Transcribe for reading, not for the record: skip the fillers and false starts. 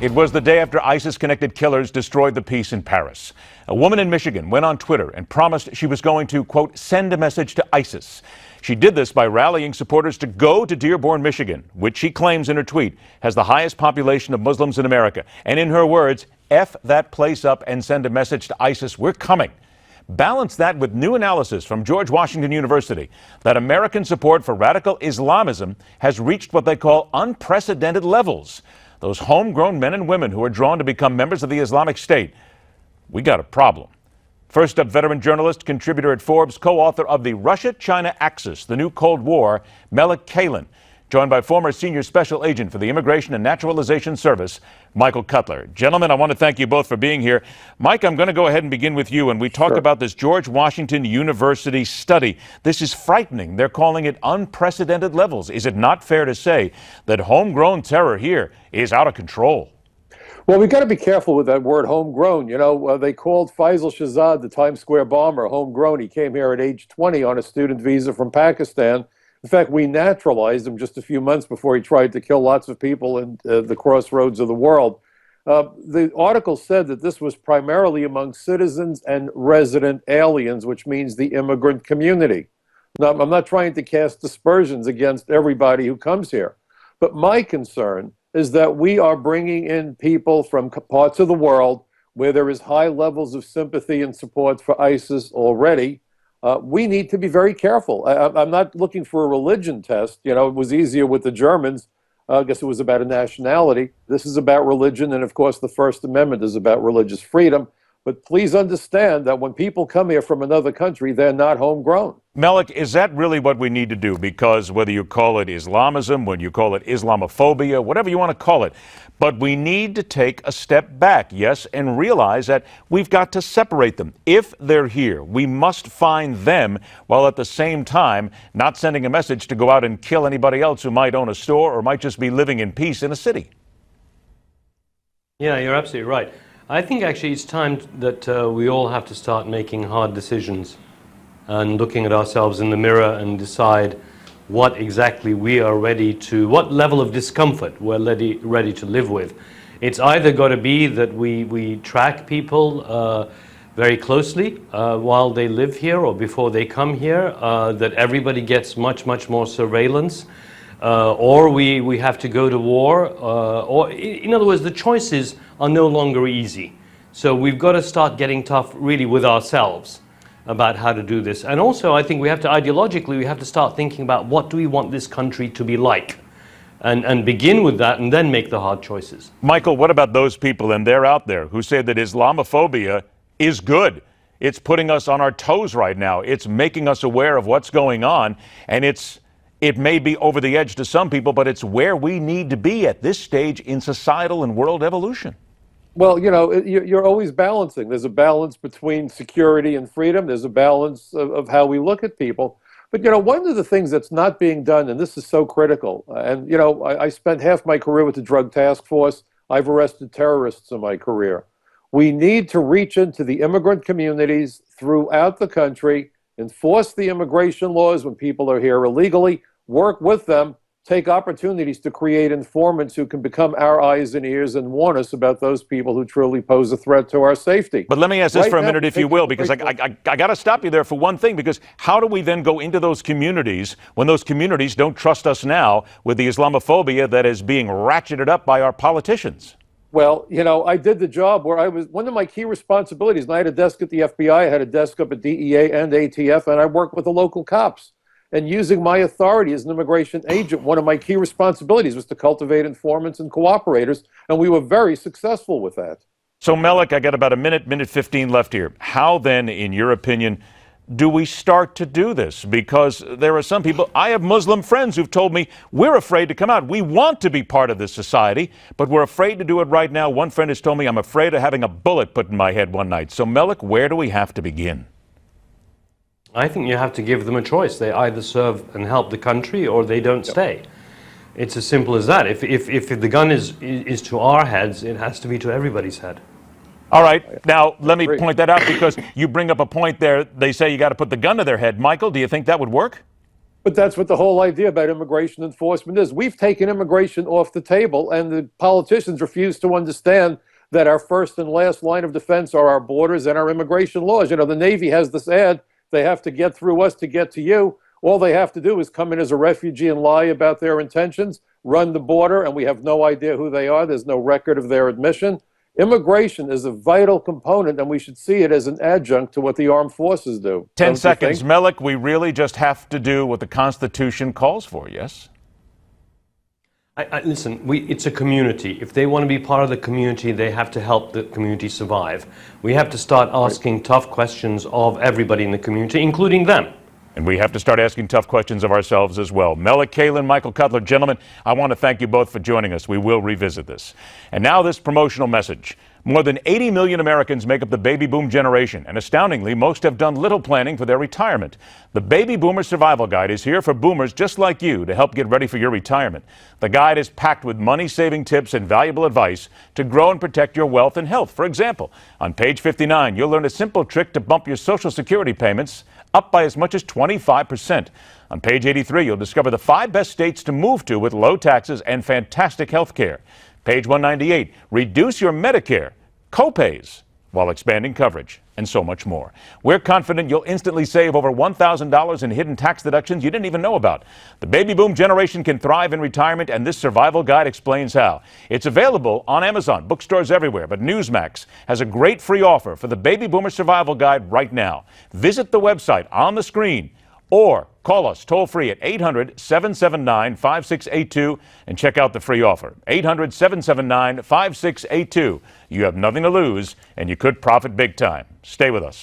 It was the day after ISIS-connected killers destroyed the peace in Paris. A woman in Michigan went on Twitter and promised she was going to, quote, send a message to ISIS. She did this by rallying supporters to go to Dearborn, Michigan, which she claims in her tweet has the highest population of Muslims in America. And in her words, F that place up and send a message to ISIS. We're coming. Balance that with new analysis from George Washington University that American support for radical Islamism has reached what they call unprecedented levels. Those homegrown men and women who are drawn to become members of the Islamic State. We got a problem. First up, veteran journalist, contributor at Forbes, co-author of the Russia-China Axis, the New Cold War, Melik Kaylan, joined by former senior special agent for the Immigration and Naturalization Service, Michael Cutler. Gentlemen, I want to thank you both for being here. Mike, I'm going to go ahead and begin with you. And we talked about this George Washington University study. This is frightening. They're calling it unprecedented levels. Is it not fair to say that homegrown terror here is out of control? Well, we've got to be careful with that word homegrown. You know, they called Faisal Shahzad, the Times Square bomber, homegrown. He came here at age 20 on a student visa from Pakistan. In fact, we naturalized him just a few months before he tried to kill lots of people in the crossroads of the world. The article said that this was primarily among citizens and resident aliens, which means the immigrant community. Now, I'm not trying to cast aspersions against everybody who comes here, but my concern is that we are bringing in people from parts of the world where there is high levels of sympathy and support for ISIS already. We need to be very careful. I'm not looking for a religion test. You know, it was easier with the Germans. I guess it was about a nationality. This is about religion, and of course the First Amendment is about religious freedom. But please understand that when people come here from another country, they're not homegrown. Melik, is that really what we need to do? Because whether you call it Islamism, when you call it Islamophobia, whatever you want to call it, but we need to take a step back, yes, and realize that we've got to separate them. If they're here, we must find them while at the same time not sending a message to go out and kill anybody else who might own a store or might just be living in peace in a city. Yeah, you're absolutely right. I think actually it's time that we all have to start making hard decisions and looking at ourselves in the mirror and decide what exactly we are ready to, what level of discomfort we're ready to live with. It's either got to be that we track people very closely while they live here or before they come here, that everybody gets much more surveillance, or we have to go to war, or in other words, the choices are no longer easy. So we've got to start getting tough really with ourselves about how to do this. And also I think we have to ideologically, we have to start thinking about what do we want this country to be like, and begin with that and then make the hard choices. Michael, what about those people, and they're out there, who say that Islamophobia is good? It's putting us on our toes right now. It's making us aware of what's going on, and it may be over the edge to some people, but it's where we need to be at this stage in societal and world evolution. Well, you know, you're always balancing. There's a balance between security and freedom. There's a balance of how we look at people. But, you know, one of the things that's not being done, and this is so critical, and, you know, I spent half my career with the Drug Task Force. I've arrested terrorists in my career. We need to reach into the immigrant communities throughout the country, enforce the immigration laws when people are here illegally, work with them, take opportunities to create informants who can become our eyes and ears and warn us about those people who truly pose a threat to our safety. But let me ask this for a minute, if you will, because I got to stop you there for one thing, because how do we then go into those communities when those communities don't trust us now with the Islamophobia that is being ratcheted up by our politicians? Well, you know, I did the job where one of my key responsibilities, and I had a desk at the FBI, I had a desk up at DEA and ATF, and I worked with the local cops. And using my authority as an immigration agent, one of my key responsibilities was to cultivate informants and cooperators, and we were very successful with that. So, Melik, I got about a minute 15 left here. How then, in your opinion, do we start to do this? Because there are some people, I have Muslim friends who've told me, we're afraid to come out. We want to be part of this society, but we're afraid to do it right now. One friend has told me, I'm afraid of having a bullet put in my head one night. So, Melik, where do we have to begin? I think you have to give them a choice. They either serve and help the country or they don't stay. It's as simple as that. If the gun is to our heads, it has to be to everybody's head. All right. Now, let me point that out because you bring up a point there. They say you got to put the gun to their head. Michael, do you think that would work? But that's what the whole idea about immigration enforcement is. We've taken immigration off the table, and the politicians refuse to understand that our first and last line of defense are our borders and our immigration laws. You know, the Navy has this ad, they have to get through us to get to you. All they have to do is come in as a refugee and lie about their intentions, run the border, and we have no idea who they are. There's no record of their admission. Immigration is a vital component, and we should see it as an adjunct to what the armed forces do. 10 seconds. Melik, we really just have to do what the Constitution calls for, yes? Listen, it's a community. If they want to be part of the community, they have to help the community survive. We have to start asking tough questions of everybody in the community, including them. And we have to start asking tough questions of ourselves as well. Melik, Kaylan, Michael Cutler, gentlemen, I want to thank you both for joining us. We will revisit this. And now this promotional message. More than 80 million Americans make up the baby boom generation, and astoundingly, most have done little planning for their retirement. The Baby Boomer Survival Guide is here for boomers just like you to help get ready for your retirement. The guide is packed with money-saving tips and valuable advice to grow and protect your wealth and health. For example, on page 59, you'll learn a simple trick to bump your Social Security payments up by as much as 25%. On page 83, you'll discover the 5 best states to move to with low taxes and fantastic health care. Page 198, reduce your Medicare co-pays while expanding coverage, and so much more. We're confident you'll instantly save over $1,000 in hidden tax deductions you didn't even know about. The baby boom generation can thrive in retirement, and this survival guide explains how. It's available on Amazon, bookstores everywhere, but Newsmax has a great free offer for the Baby Boomer Survival Guide right now. Visit the website on the screen or call us toll-free at 800-779-5682 and check out the free offer. 800-779-5682. You have nothing to lose, and you could profit big time. Stay with us.